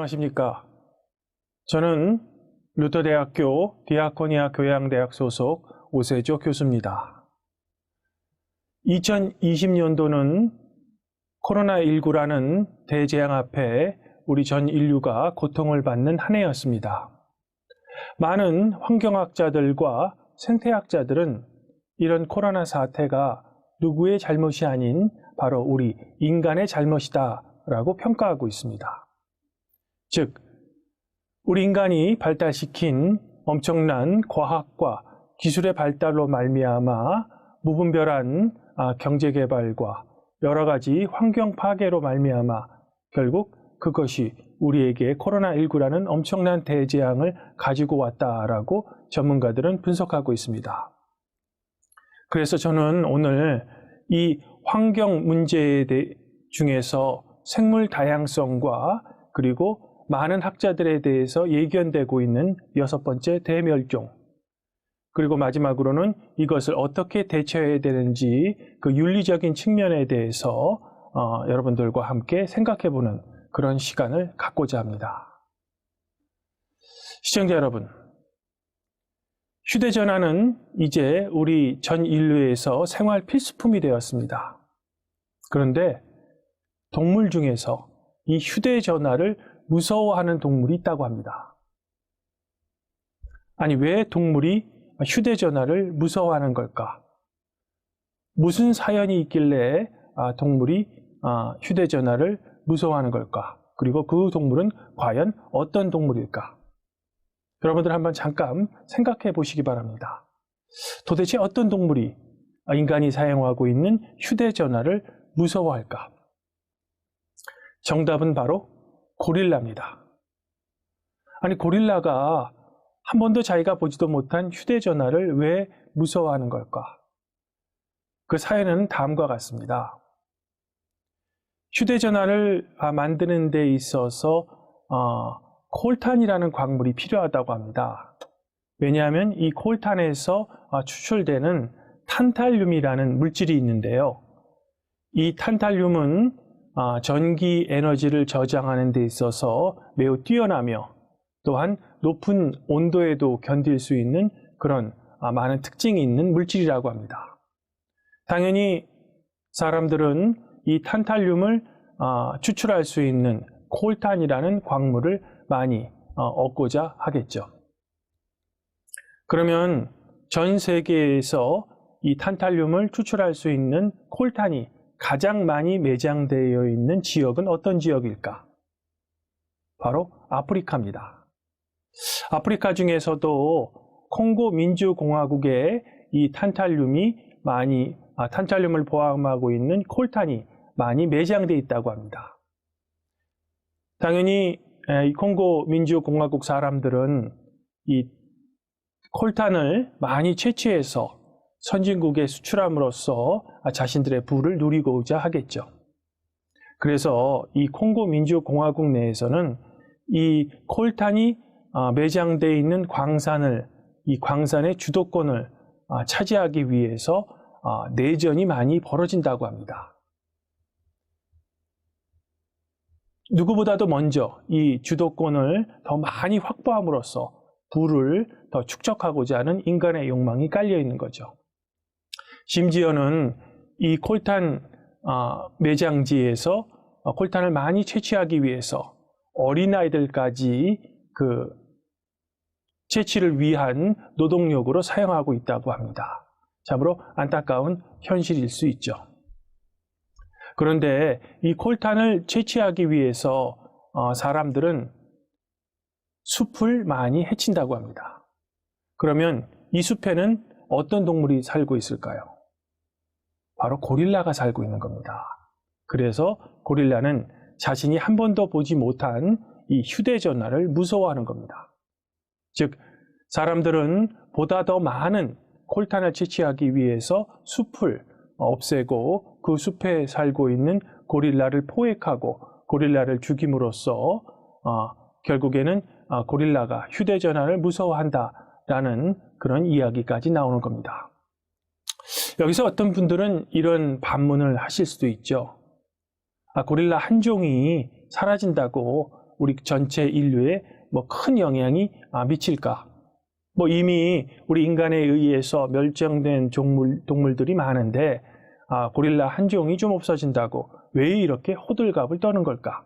안녕하십니까. 저는 루터대학교 디아코니아 교양대학 소속 오세조 교수입니다. 2020년도는 코로나19라는 대재앙 앞에 우리 전 인류가 고통을 받는 한 해였습니다. 많은 환경학자들과 생태학자들은 이런 코로나 사태가 누구의 잘못이 아닌 바로 우리 인간의 잘못이다 라고 평가하고 있습니다. 즉, 우리 인간이 발달시킨 엄청난 과학과 기술의 발달로 말미암아 무분별한 경제개발과 여러 가지 환경 파괴로 말미암아 결국 그것이 우리에게 코로나19라는 엄청난 대재앙을 가지고 왔다라고 전문가들은 분석하고 있습니다. 그래서 저는 오늘 이 환경 문제 중에서 생물 다양성과 그리고 많은 학자들에 대해서 예견되고 있는 6번째 대멸종, 그리고 마지막으로는 이것을 어떻게 대처해야 되는지 그 윤리적인 측면에 대해서 여러분들과 함께 생각해보는 그런 시간을 갖고자 합니다. 시청자 여러분, 휴대전화는 이제 우리 전 인류에서 생활 필수품이 되었습니다. 그런데 동물 중에서 이 휴대전화를 무서워하는 동물이 있다고 합니다. 아니, 왜 동물이 휴대전화를 무서워하는 걸까? 무슨 사연이 있길래 동물이 휴대전화를 무서워하는 걸까? 그리고 그 동물은 과연 어떤 동물일까? 여러분들 한번 잠깐 생각해 보시기 바랍니다. 도대체 어떤 동물이 인간이 사용하고 있는 휴대전화를 무서워할까? 정답은 바로 고릴라입니다. 아니, 고릴라가 한 번도 자기가 보지도 못한 휴대전화를 왜 무서워하는 걸까? 그 사연은 다음과 같습니다. 휴대전화를 만드는 데 있어서 콜탄이라는 광물이 필요하다고 합니다. 왜냐하면 이 콜탄에서 추출되는 탄탈륨이라는 물질이 있는데요. 이 탄탈륨은 전기 에너지를 저장하는 데 있어서 매우 뛰어나며 또한 높은 온도에도 견딜 수 있는 그런 많은 특징이 있는 물질이라고 합니다. 당연히 사람들은 이 탄탈륨을 추출할 수 있는 콜탄이라는 광물을 많이 얻고자 하겠죠. 그러면 전 세계에서 이 탄탈륨을 추출할 수 있는 콜탄이 가장 많이 매장되어 있는 지역은 어떤 지역일까? 바로 아프리카입니다. 아프리카 중에서도 콩고 민주공화국에 이 탄탈륨을 포함하고 있는 콜탄이 많이 매장되어 있다고 합니다. 당연히 이 콩고 민주공화국 사람들은 이 콜탄을 많이 채취해서 선진국에 수출함으로써 자신들의 부를 누리고자 하겠죠. 그래서 이 콩고 민주공화국 내에서는 이 콜탄이 매장되어 있는 이 광산의 주도권을 차지하기 위해서 내전이 많이 벌어진다고 합니다. 누구보다도 먼저 이 주도권을 더 많이 확보함으로써 부를 더 축적하고자 하는 인간의 욕망이 깔려 있는 거죠. 심지어는 이 콜탄 매장지에서 콜탄을 많이 채취하기 위해서 어린아이들까지 그 채취를 위한 노동력으로 사용하고 있다고 합니다. 참으로 안타까운 현실일 수 있죠. 그런데 이 콜탄을 채취하기 위해서 사람들은 숲을 많이 해친다고 합니다. 그러면 이 숲에는 어떤 동물이 살고 있을까요? 바로 고릴라가 살고 있는 겁니다. 그래서 고릴라는 자신이 한 번도 보지 못한 이 휴대전화를 무서워하는 겁니다. 즉, 사람들은 보다 더 많은 콜탄을 채취하기 위해서 숲을 없애고 그 숲에 살고 있는 고릴라를 포획하고 고릴라를 죽임으로써 결국에는 고릴라가 휴대전화를 무서워한다라는 그런 이야기까지 나오는 겁니다. 여기서 어떤 분들은 이런 반문을 하실 수도 있죠. 고릴라 한 종이 사라진다고 우리 전체 인류에 뭐 큰 영향이 미칠까? 뭐 이미 우리 인간에 의해서 멸종된 동물들이 많은데 고릴라 한 종이 좀 없어진다고 왜 이렇게 호들갑을 떠는 걸까?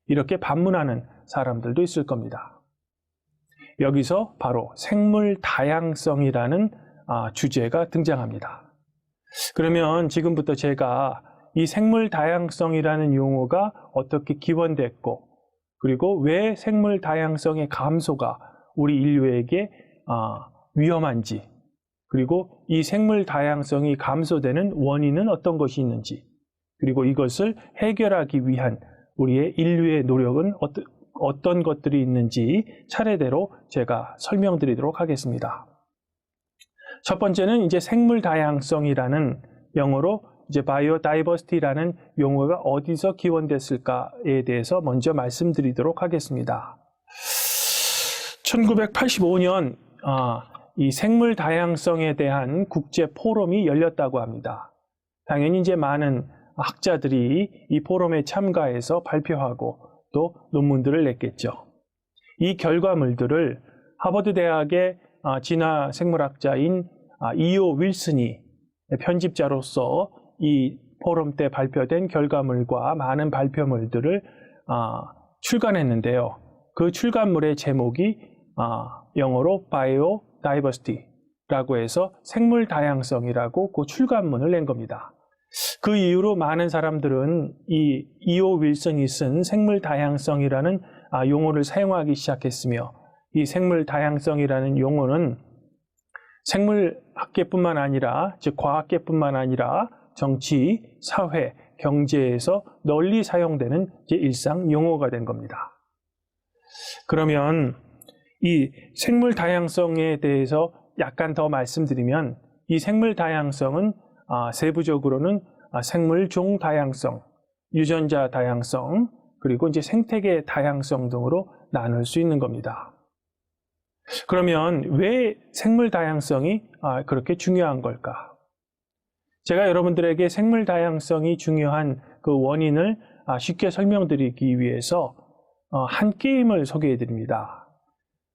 이렇게 반문하는 사람들도 있을 겁니다. 여기서 바로 생물 다양성이라는 주제가 등장합니다. 그러면 지금부터 제가 이 생물 다양성이라는 용어가 어떻게 기원됐고, 그리고 왜 생물 다양성의 감소가 우리 인류에게 위험한지, 그리고 이 생물 다양성이 감소되는 원인은 어떤 것이 있는지, 그리고 이것을 해결하기 위한 우리의 인류의 노력은 어떤 것들이 있는지 차례대로 제가 설명드리도록 하겠습니다. 첫 번째는 이제 생물 다양성이라는 영어로 이제 바이오다이버시티라는 용어가 어디서 기원됐을까에 대해서 먼저 말씀드리도록 하겠습니다. 1985년 이 생물 다양성에 대한 국제 포럼이 열렸다고 합니다. 당연히 이제 많은 학자들이 이 포럼에 참가해서 발표하고 또 논문들을 냈겠죠. 이 결과물들을 하버드 대학의 진화 생물학자인 이오 윌슨이 편집자로서 이 포럼 때 발표된 결과물과 많은 발표물들을 출간했는데요. 그 출간물의 제목이 영어로 바이오다이버시티라고 해서 생물 다양성이라고 그 출간문을 낸 겁니다. 그 이후로 많은 사람들은 이 이오 윌슨이 쓴 생물 다양성이라는 용어를 사용하기 시작했으며, 이 생물 다양성이라는 용어는 생물학계뿐만 아니라, 즉 과학계뿐만 아니라 정치, 사회, 경제에서 널리 사용되는 일상 용어가 된 겁니다. 그러면 이 생물 다양성에 대해서 약간 더 말씀드리면, 이 생물 다양성은 세부적으로는 생물종 다양성, 유전자 다양성, 그리고 이제 생태계 다양성 등으로 나눌 수 있는 겁니다. 그러면 왜 생물 다양성이 그렇게 중요한 걸까? 제가 여러분들에게 생물 다양성이 중요한 그 원인을 쉽게 설명드리기 위해서 한 게임을 소개해 드립니다.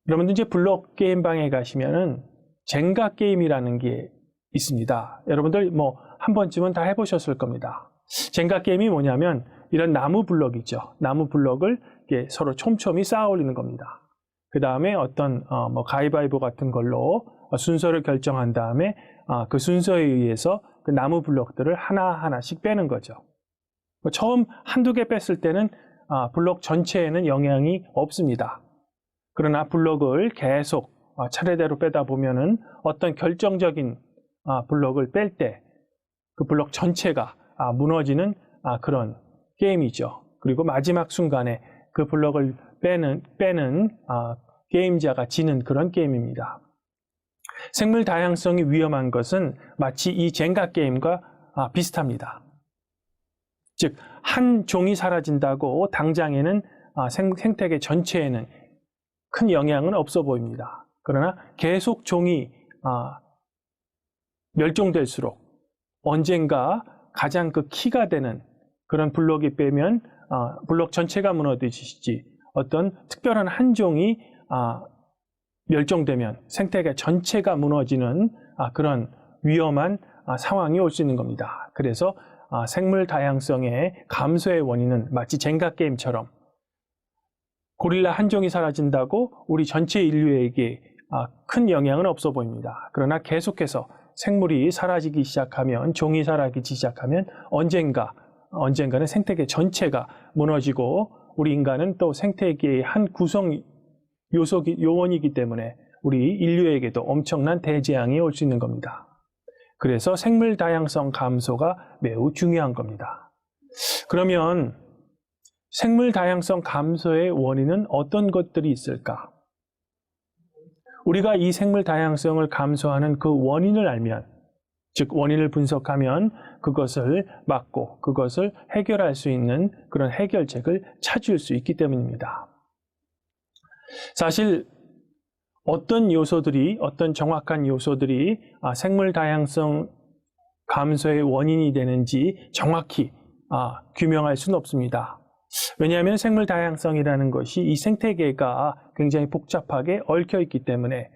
여러분들 이제 블록 게임방에 가시면은 젠가 게임이라는 게 있습니다. 여러분들 뭐 한 번쯤은 다 해보셨을 겁니다. 젠가 게임이 뭐냐면 이런 나무 블럭이죠. 나무 블럭을 서로 촘촘히 쌓아 올리는 겁니다. 그 다음에 어떤 뭐 가위바위보 같은 걸로 순서를 결정한 다음에 그 순서에 의해서 그 나무 블럭들을 하나하나씩 빼는 거죠. 처음 한두 개 뺐을 때는 블럭 전체에는 영향이 없습니다. 그러나 블럭을 계속 차례대로 빼다 보면은 어떤 결정적인 블럭을 뺄 때 그 블럭 전체가 무너지는 그런 게임이죠. 그리고 마지막 순간에 그 블럭을 빼는 게임자가 지는 그런 게임입니다. 생물 다양성이 위험한 것은 마치 이 젠가 게임과 비슷합니다. 즉, 한 종이 사라진다고 당장에는 생태계 전체에는 큰 영향은 없어 보입니다. 그러나 계속 종이 멸종될수록 언젠가 가장 그 키가 되는 그런 블록이 빼면 블록 전체가 무너지지, 어떤 특별한 한 종이 멸종되면 생태계 전체가 무너지는 그런 위험한 상황이 올 수 있는 겁니다. 그래서 생물 다양성의 감소의 원인은 마치 젠가 게임처럼 고릴라 한 종이 사라진다고 우리 전체 인류에게 큰 영향은 없어 보입니다. 그러나 계속해서 생물이 사라지기 시작하면, 종이 사라지기 시작하면 언젠가는 생태계 전체가 무너지고 우리 인간은 또 생태계의 한 구성 요원이기 때문에 우리 인류에게도 엄청난 대재앙이 올 수 있는 겁니다. 그래서 생물 다양성 감소가 매우 중요한 겁니다. 그러면 생물 다양성 감소의 원인은 어떤 것들이 있을까? 우리가 이 생물 다양성을 감소하는 그 원인을 알면, 즉 원인을 분석하면 그것을 막고 그것을 해결할 수 있는 그런 해결책을 찾을 수 있기 때문입니다. 사실 어떤 정확한 요소들이 생물 다양성 감소의 원인이 되는지 정확히 규명할 수는 없습니다. 왜냐하면 생물 다양성이라는 것이 이 생태계가 굉장히 복잡하게 얽혀 있기 때문에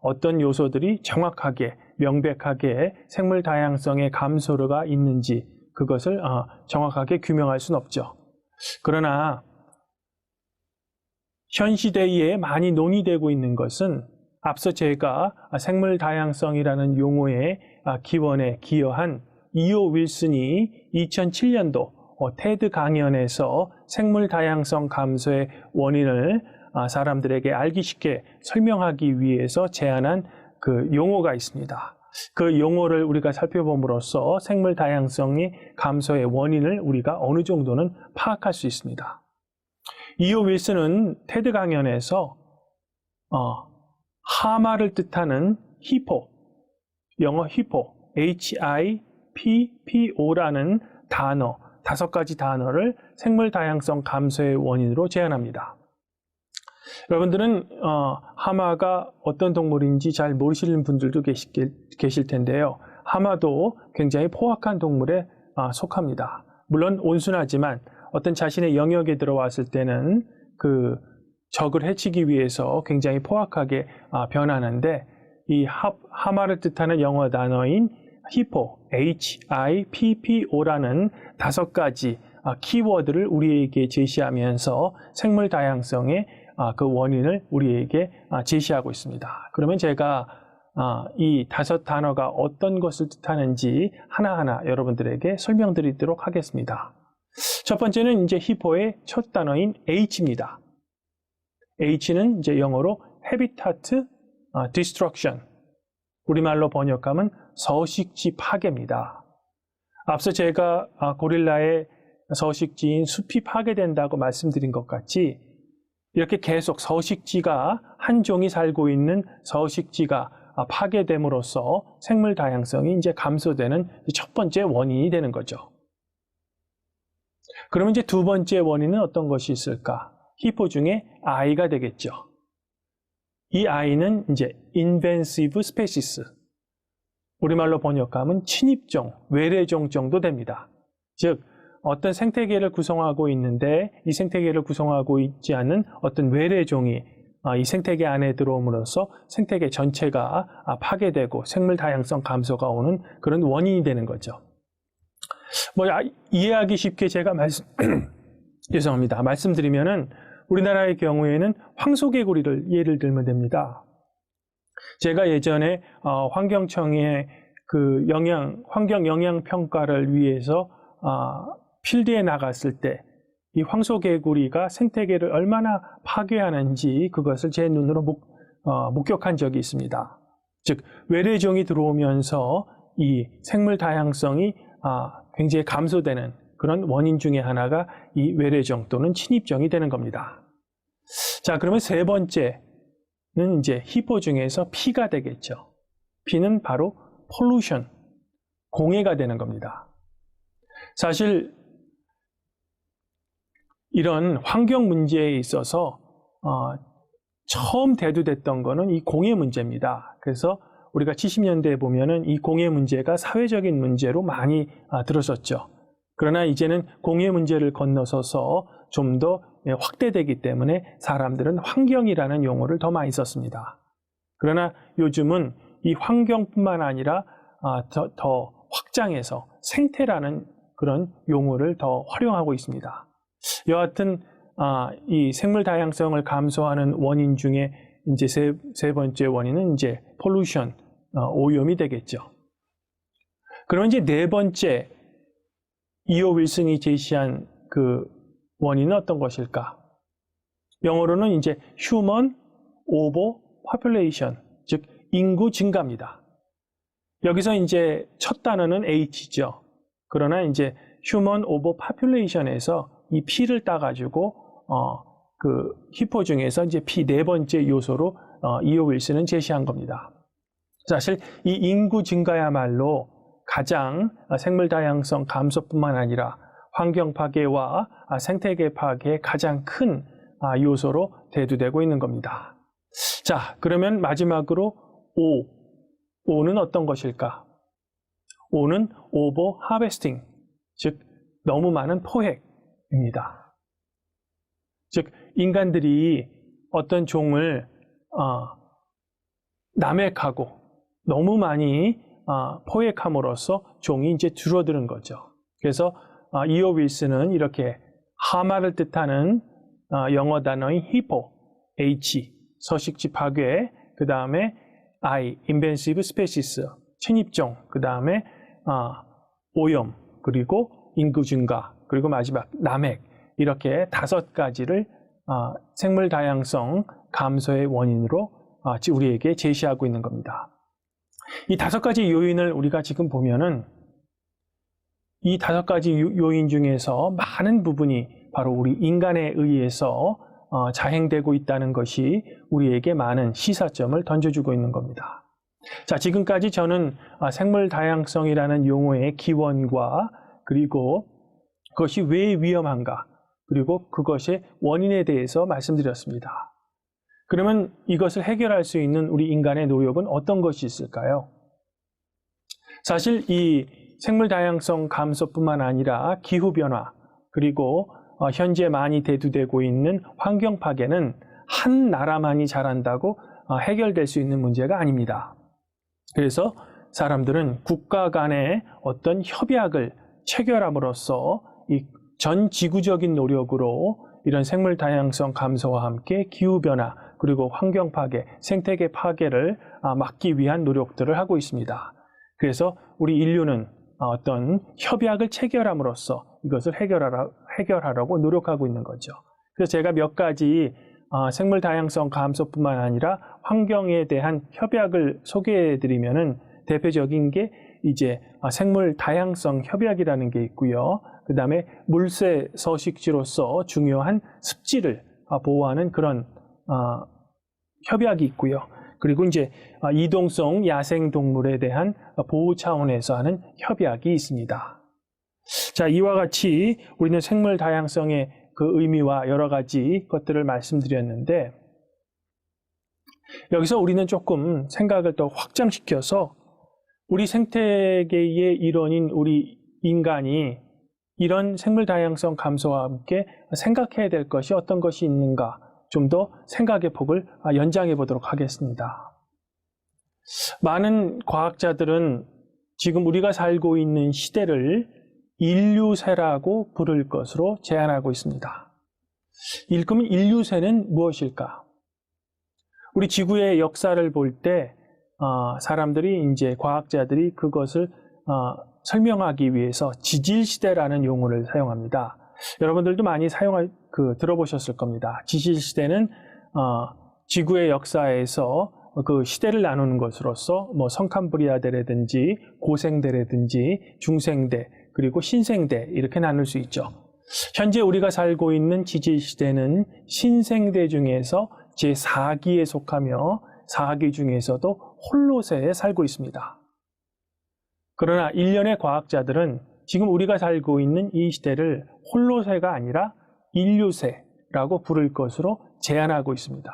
어떤 요소들이 정확하게 명백하게 생물 다양성의 감소가 있는지 그것을 정확하게 규명할 수는 없죠. 그러나 현 시대에 많이 논의되고 있는 것은 앞서 제가 생물 다양성이라는 용어의 기원에 기여한 이오 윌슨이 2007년도 테드 강연에서 생물 다양성 감소의 원인을 사람들에게 알기 쉽게 설명하기 위해서 제안한 그 용어가 있습니다. 그 용어를 우리가 살펴봄으로써 생물 다양성의 감소의 원인을 우리가 어느 정도는 파악할 수 있습니다. 이오 윌슨은 테드 강연에서 하마를 뜻하는 히포, 영어 히포, HIPPO라는 단어, 5가지 단어를 생물 다양성 감소의 원인으로 제안합니다. 여러분들은 하마가 어떤 동물인지 잘 모르시는 분들도 계실 텐데요. 하마도 굉장히 포악한 동물에 속합니다. 물론 온순하지만 어떤 자신의 영역에 들어왔을 때는 그 적을 해치기 위해서 굉장히 포악하게 변하는데 이 하마를 뜻하는 영어 단어인 히포, HIPPO라는 5가지 키워드를 우리에게 제시하면서 생물 다양성의 그 원인을 우리에게 제시하고 있습니다. 그러면 제가 이 5 단어가 어떤 것을 뜻하는지 하나하나 여러분들에게 설명드리도록 하겠습니다. 첫 번째는 이제 히포의 첫 단어인 H입니다. H는 이제 영어로 Habitat Destruction, 우리말로 번역하면 서식지 파괴입니다. 앞서 제가 고릴라의 서식지인 숲이 파괴된다고 말씀드린 것 같이 이렇게 계속 서식지가 한 종이 살고 있는 서식지가 파괴됨으로써 생물 다양성이 이제 감소되는 첫 번째 원인이 되는 거죠. 그러면 이제 두 번째 원인은 어떤 것이 있을까? 히포 중에 I가 되겠죠. 이 I는 이제 invasive species, 우리말로 번역하면 침입종, 외래종 정도 됩니다. 즉 어떤 생태계를 구성하고 있는데 이 생태계를 구성하고 있지 않은 어떤 외래종이 이 생태계 안에 들어옴으로써 생태계 전체가 파괴되고 생물 다양성 감소가 오는 그런 원인이 되는 거죠. 이해하기 쉽게 제가 죄송합니다. 말씀드리면은 우리나라의 경우에는 황소개구리를 예를 들면 됩니다. 제가 예전에 환경청의 그 환경 영향 평가를 위해서 필드에 나갔을 때 이 황소개구리가 생태계를 얼마나 파괴하는지 그것을 제 눈으로 목격한 적이 있습니다. 즉 외래종이 들어오면서 이 생물 다양성이 굉장히 감소되는 그런 원인 중에 하나가 이 외래종 또는 침입종이 되는 겁니다. 자, 그러면 세 번째는 이제 히포 중에서 P가 되겠죠. P는 바로 pollution, 공해가 되는 겁니다. 사실 이런 환경 문제에 있어서 처음 대두됐던 거는 이 공해 문제입니다. 그래서 우리가 70년대에 보면은 이 공해 문제가 사회적인 문제로 많이 들어섰죠. 그러나 이제는 공해 문제를 건너서서 좀 더 확대되기 때문에 사람들은 환경이라는 용어를 더 많이 썼습니다. 그러나 요즘은 이 환경뿐만 아니라 더 확장해서 생태라는 그런 용어를 더 활용하고 있습니다. 여하튼 이 생물 다양성을 감소하는 원인 중에 이제 세 번째 원인은 이제 pollution, 오염이 되겠죠. 그러면 이제 네 번째 이오 윌슨이 제시한 그 원인은 어떤 것일까? 영어로는 이제 human overpopulation, 즉 인구 증가입니다. 여기서 이제 첫 단어는 H죠. 그러나 이제 human overpopulation에서 이 P를 따가지고 그 히포 중에서 이제 P 네 번째 요소로 이오 윌슨은 제시한 겁니다. 사실 이 인구 증가야말로 가장 생물 다양성 감소뿐만 아니라 환경 파괴와 생태계 파괴의 가장 큰 요소로 대두되고 있는 겁니다. 자, 그러면 마지막으로 O는 어떤 것일까? O는 over harvesting, 즉 너무 많은 포획, 즉 인간들이 어떤 종을 남획하고 너무 많이 포획함으로써 종이 이제 줄어드는 거죠. 그래서 이오 윌슨은 이렇게 하마를 뜻하는 영어 단어인 히포, H, 서식지 파괴, 그 다음에 I, invasive species, 침입종, 그 다음에 오염, 그리고 인구 증가, 그리고 마지막 남획, 이렇게 5가지를 생물 다양성 감소의 원인으로 우리에게 제시하고 있는 겁니다. 이 5가지 요인을 우리가 지금 보면은 이 5가지 요인 중에서 많은 부분이 바로 우리 인간에 의해서 자행되고 있다는 것이 우리에게 많은 시사점을 던져주고 있는 겁니다. 자, 지금까지 저는 생물 다양성이라는 용어의 기원과 그리고 그것이 왜 위험한가, 그리고 그것의 원인에 대해서 말씀드렸습니다. 그러면 이것을 해결할 수 있는 우리 인간의 노력은 어떤 것이 있을까요? 사실 이 생물 다양성 감소뿐만 아니라 기후변화, 그리고 현재 많이 대두되고 있는 환경 파괴는 한 나라만이 잘한다고 해결될 수 있는 문제가 아닙니다. 그래서 사람들은 국가 간의 어떤 협약을 체결함으로써 이 전 지구적인 노력으로 이런 생물 다양성 감소와 함께 기후변화, 그리고 환경 파괴, 생태계 파괴를 막기 위한 노력들을 하고 있습니다. 그래서 우리 인류는 어떤 협약을 체결함으로써 이것을 해결하려고 노력하고 있는 거죠. 그래서 제가 몇 가지 생물 다양성 감소뿐만 아니라 환경에 대한 협약을 소개해 드리면은 대표적인 게 이제 생물 다양성 협약이라는 게 있고요. 그 다음에 물새 서식지로서 중요한 습지를 보호하는 그런 협약이 있고요. 그리고 이제 이동성 야생 동물에 대한 보호 차원에서 하는 협약이 있습니다. 자, 이와 같이 우리는 생물 다양성의 그 의미와 여러 가지 것들을 말씀드렸는데, 여기서 우리는 조금 생각을 더 확장시켜서 우리 생태계의 일원인 우리 인간이 이런 생물 다양성 감소와 함께 생각해야 될 것이 어떤 것이 있는가, 좀 더 생각의 폭을 연장해 보도록 하겠습니다. 많은 과학자들은 지금 우리가 살고 있는 시대를 인류세라고 부를 것으로 제안하고 있습니다. 그러면 인류세는 무엇일까? 우리 지구의 역사를 볼 때 사람들이 이제 과학자들이 그것을 설명하기 위해서 지질시대라는 용어를 사용합니다. 여러분들도 많이 들어보셨을 겁니다. 지질시대는 지구의 역사에서 그 시대를 나누는 것으로서 뭐 성캄브리아대라든지 고생대라든지 중생대, 그리고 신생대, 이렇게 나눌 수 있죠. 현재 우리가 살고 있는 지질시대는 신생대 중에서 제4기에 속하며 4기 중에서도 홀로세에 살고 있습니다. 그러나 일련의 과학자들은 지금 우리가 살고 있는 이 시대를 홀로세가 아니라 인류세라고 부를 것으로 제안하고 있습니다.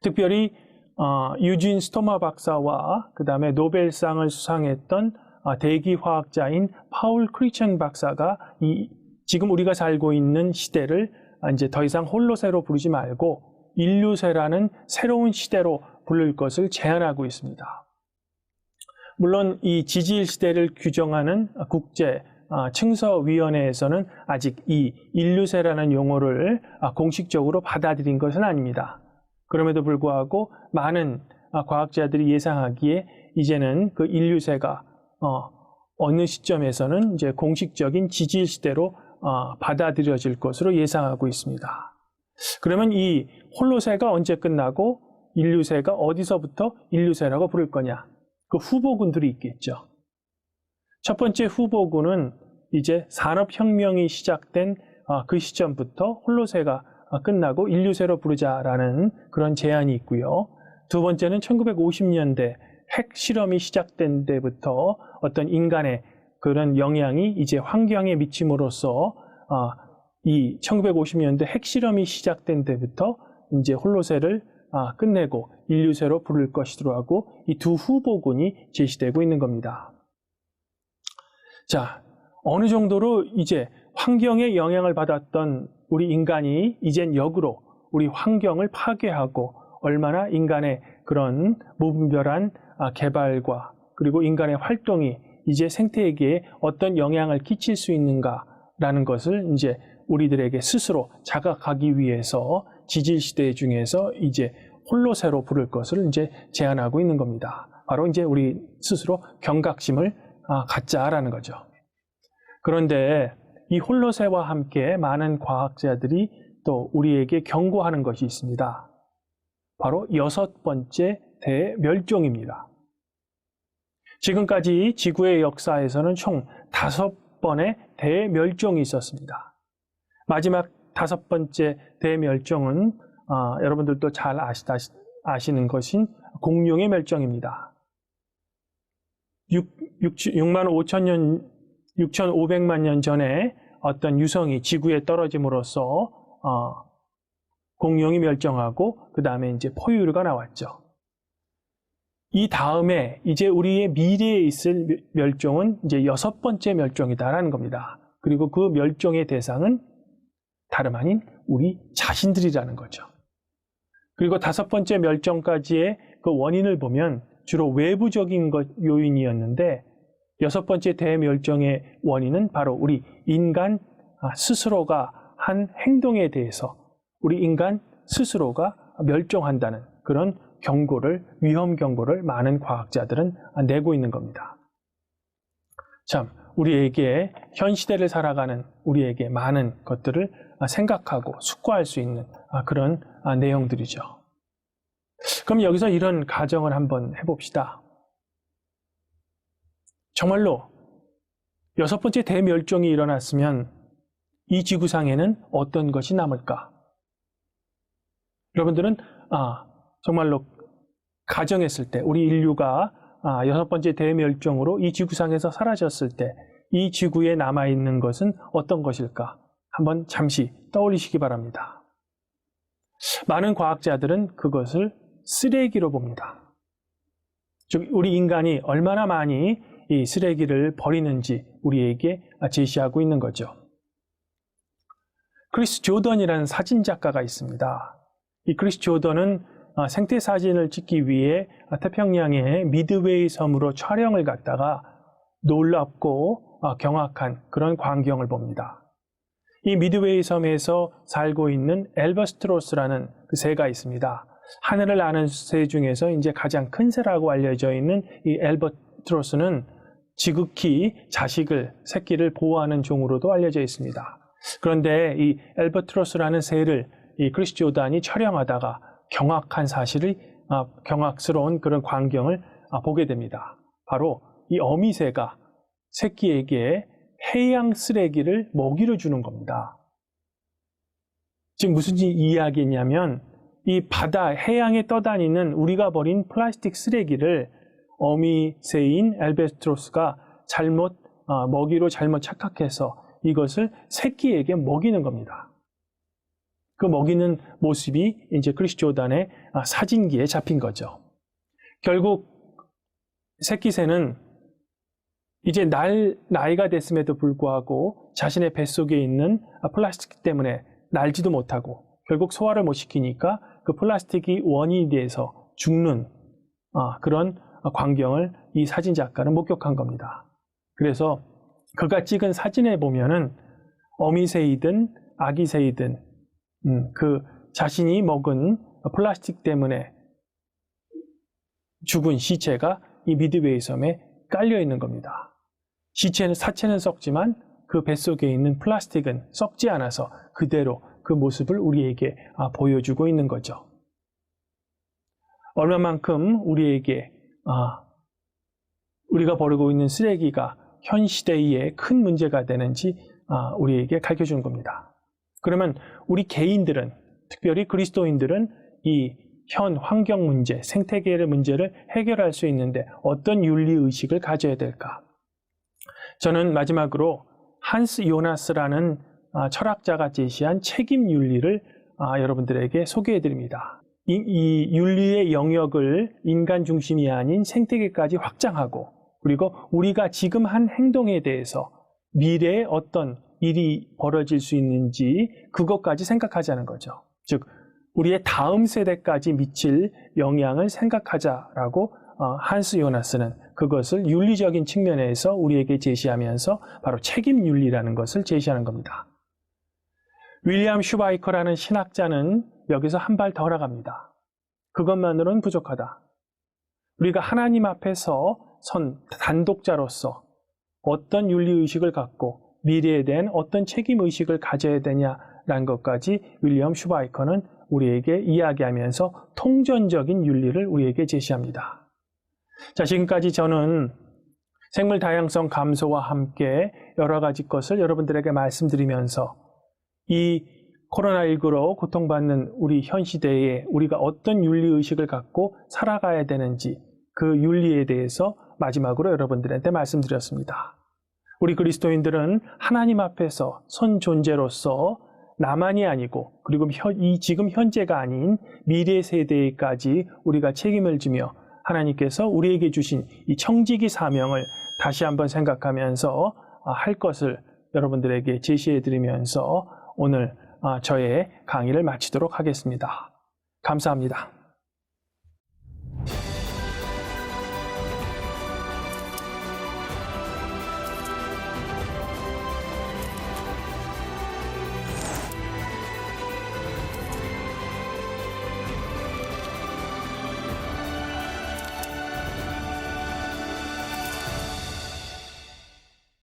특별히 유진 스토마 박사와 그 다음에 노벨상을 수상했던 대기화학자인 파울 크리천 박사가 지금 우리가 살고 있는 시대를 이제 더 이상 홀로세로 부르지 말고 인류세라는 새로운 시대로 부를 것을 제안하고 있습니다. 물론 이 지질 시대를 규정하는 국제 층서위원회에서는 아직 이 인류세라는 용어를 공식적으로 받아들인 것은 아닙니다. 그럼에도 불구하고 많은 과학자들이 예상하기에 이제는 그 인류세가 어느 시점에서는 이제 공식적인 지질 시대로 받아들여질 것으로 예상하고 있습니다. 그러면 이 홀로세가 언제 끝나고 인류세가 어디서부터 인류세라고 부를 거냐? 그 후보군들이 있겠죠. 첫 번째 후보군은 이제 산업혁명이 시작된 그 시점부터 홀로세가 끝나고 인류세로 부르자라는 그런 제안이 있고요. 두 번째는 1950년대 핵실험이 시작된 때부터 어떤 인간의 그런 영향이 이제 환경에 미침으로써 이 1950년대 핵실험이 시작된 때부터 이제 홀로세를 끝내고 인류세로 부를 것이라고 하고 이 두 후보군이 제시되고 있는 겁니다. 자, 어느 정도로 이제 환경에 영향을 받았던 우리 인간이 이젠 역으로 우리 환경을 파괴하고 얼마나 인간의 그런 무분별한 개발과 그리고 인간의 활동이 이제 생태계에 어떤 영향을 끼칠 수 있는가라는 것을 이제 우리들에게 스스로 자각하기 위해서 지질시대 중에서 이제 홀로세로 부를 것을 이제 제안하고 있는 겁니다. 바로 이제 우리 스스로 경각심을 갖자라는 거죠. 그런데 이 홀로세와 함께 많은 과학자들이 또 우리에게 경고하는 것이 있습니다. 바로 6번째 대멸종입니다. 지금까지 지구의 역사에서는 총 5번의 대멸종이 있었습니다. 마지막 5번째 대멸종은 여러분들도 잘 아시는 것인 공룡의 멸종입니다. 6,500만 년 전에 어떤 유성이 지구에 떨어짐으로써 공룡이 멸종하고 그 다음에 이제 포유류가 나왔죠. 이 다음에 이제 우리의 미래에 있을 멸종은 이제 6번째 멸종이다라는 겁니다. 그리고 그 멸종의 대상은 다름 아닌 우리 자신들이라는 거죠. 그리고 5번째 멸종까지의 그 원인을 보면 주로 외부적인 요인이었는데 6번째 대멸종의 원인은 바로 우리 인간 스스로가 한 행동에 대해서 우리 인간 스스로가 멸종한다는 그런 위험 경고를 많은 과학자들은 내고 있는 겁니다. 참, 우리에게 현 시대를 살아가는 우리에게 많은 것들을 생각하고 숙고할 수 있는 그런 내용들이죠. 그럼 여기서 이런 가정을 한번 해봅시다. 정말로 6번째 대멸종이 일어났으면 이 지구상에는 어떤 것이 남을까? 여러분들은 정말로 가정했을 때 우리 인류가 6번째 대멸종으로 이 지구상에서 사라졌을 때 이 지구에 남아있는 것은 어떤 것일까? 한번 잠시 떠올리시기 바랍니다. 많은 과학자들은 그것을 쓰레기로 봅니다. 즉 우리 인간이 얼마나 많이 이 쓰레기를 버리는지 우리에게 제시하고 있는 거죠. 크리스 조던이라는 사진작가가 있습니다. 이 크리스 조던은 생태 사진을 찍기 위해 태평양의 미드웨이 섬으로 촬영을 갔다가 놀랍고 경악한 그런 광경을 봅니다. 이 미드웨이 섬에서 살고 있는 엘버스트로스라는 그 새가 있습니다. 하늘을 나는 새 중에서 이제 가장 큰 새라고 알려져 있는 이 엘버스트로스는 지극히 새끼를 보호하는 종으로도 알려져 있습니다. 그런데 이 엘버스트로스라는 새를 이 크리스 조던이 촬영하다가 경악스러운 그런 광경을 보게 됩니다. 바로 이 어미새가 새끼에게 해양 쓰레기를 먹이를 주는 겁니다. 지금 무슨 이야기냐면 이 해양에 떠다니는 우리가 버린 플라스틱 쓰레기를 어미새인 엘베스트로스가 먹이로 잘못 착각해서 이것을 새끼에게 먹이는 겁니다. 그 먹이는 모습이 이제 크리스 조던의 사진기에 잡힌 거죠. 결국 새끼새는 이제 나이가 됐음에도 불구하고 자신의 뱃속에 있는 플라스틱 때문에 날지도 못하고 결국 소화를 못 시키니까 그 플라스틱이 원인이 돼서 죽는 그런 광경을 이 사진작가는 목격한 겁니다. 그래서 그가 찍은 사진에 보면은 어미새이든 아기새이든 그 자신이 먹은 플라스틱 때문에 죽은 시체가 이 미드웨이 섬에 깔려 있는 겁니다. 사체는 썩지만 그 뱃속에 있는 플라스틱은 썩지 않아서 그대로 그 모습을 우리에게 보여주고 있는 거죠. 얼마만큼 우리에게 우리가 버리고 있는 쓰레기가 현 시대에 큰 문제가 되는지 우리에게 가르쳐주는 겁니다. 그러면 우리 개인들은, 특별히 그리스도인들은 이 현 환경 문제, 생태계의 문제를 해결할 수 있는데 어떤 윤리의식을 가져야 될까? 저는 마지막으로 한스 요나스라는 철학자가 제시한 책임 윤리를 여러분들에게 소개해 드립니다. 이 윤리의 영역을 인간 중심이 아닌 생태계까지 확장하고 그리고 우리가 지금 한 행동에 대해서 미래에 어떤 일이 벌어질 수 있는지 그것까지 생각하자는 거죠. 즉 우리의 다음 세대까지 미칠 영향을 생각하자라고 한스 요나스는 그것을 윤리적인 측면에서 우리에게 제시하면서 바로 책임윤리라는 것을 제시하는 겁니다. 윌리엄 슈바이커라는 신학자는 여기서 한 발 더 나갑니다. 그것만으로는 부족하다. 우리가 하나님 앞에서 선 단독자로서 어떤 윤리의식을 갖고 미래에 대한 어떤 책임의식을 가져야 되냐라는 것까지 윌리엄 슈바이커는 우리에게 이야기하면서 통전적인 윤리를 우리에게 제시합니다. 자, 지금까지 저는 생물 다양성 감소와 함께 여러 가지 것을 여러분들에게 말씀드리면서 이 코로나19로 고통받는 우리 현 시대에 우리가 어떤 윤리의식을 갖고 살아가야 되는지 그 윤리에 대해서 마지막으로 여러분들한테 말씀드렸습니다. 우리 그리스도인들은 하나님 앞에서 선 존재로서 나만이 아니고 그리고 지금 현재가 아닌 미래 세대까지 우리가 책임을 지며 하나님께서 우리에게 주신 이 청지기 사명을 다시 한번 생각하면서 할 것을 여러분들에게 제시해 드리면서 오늘 저의 강의를 마치도록 하겠습니다. 감사합니다.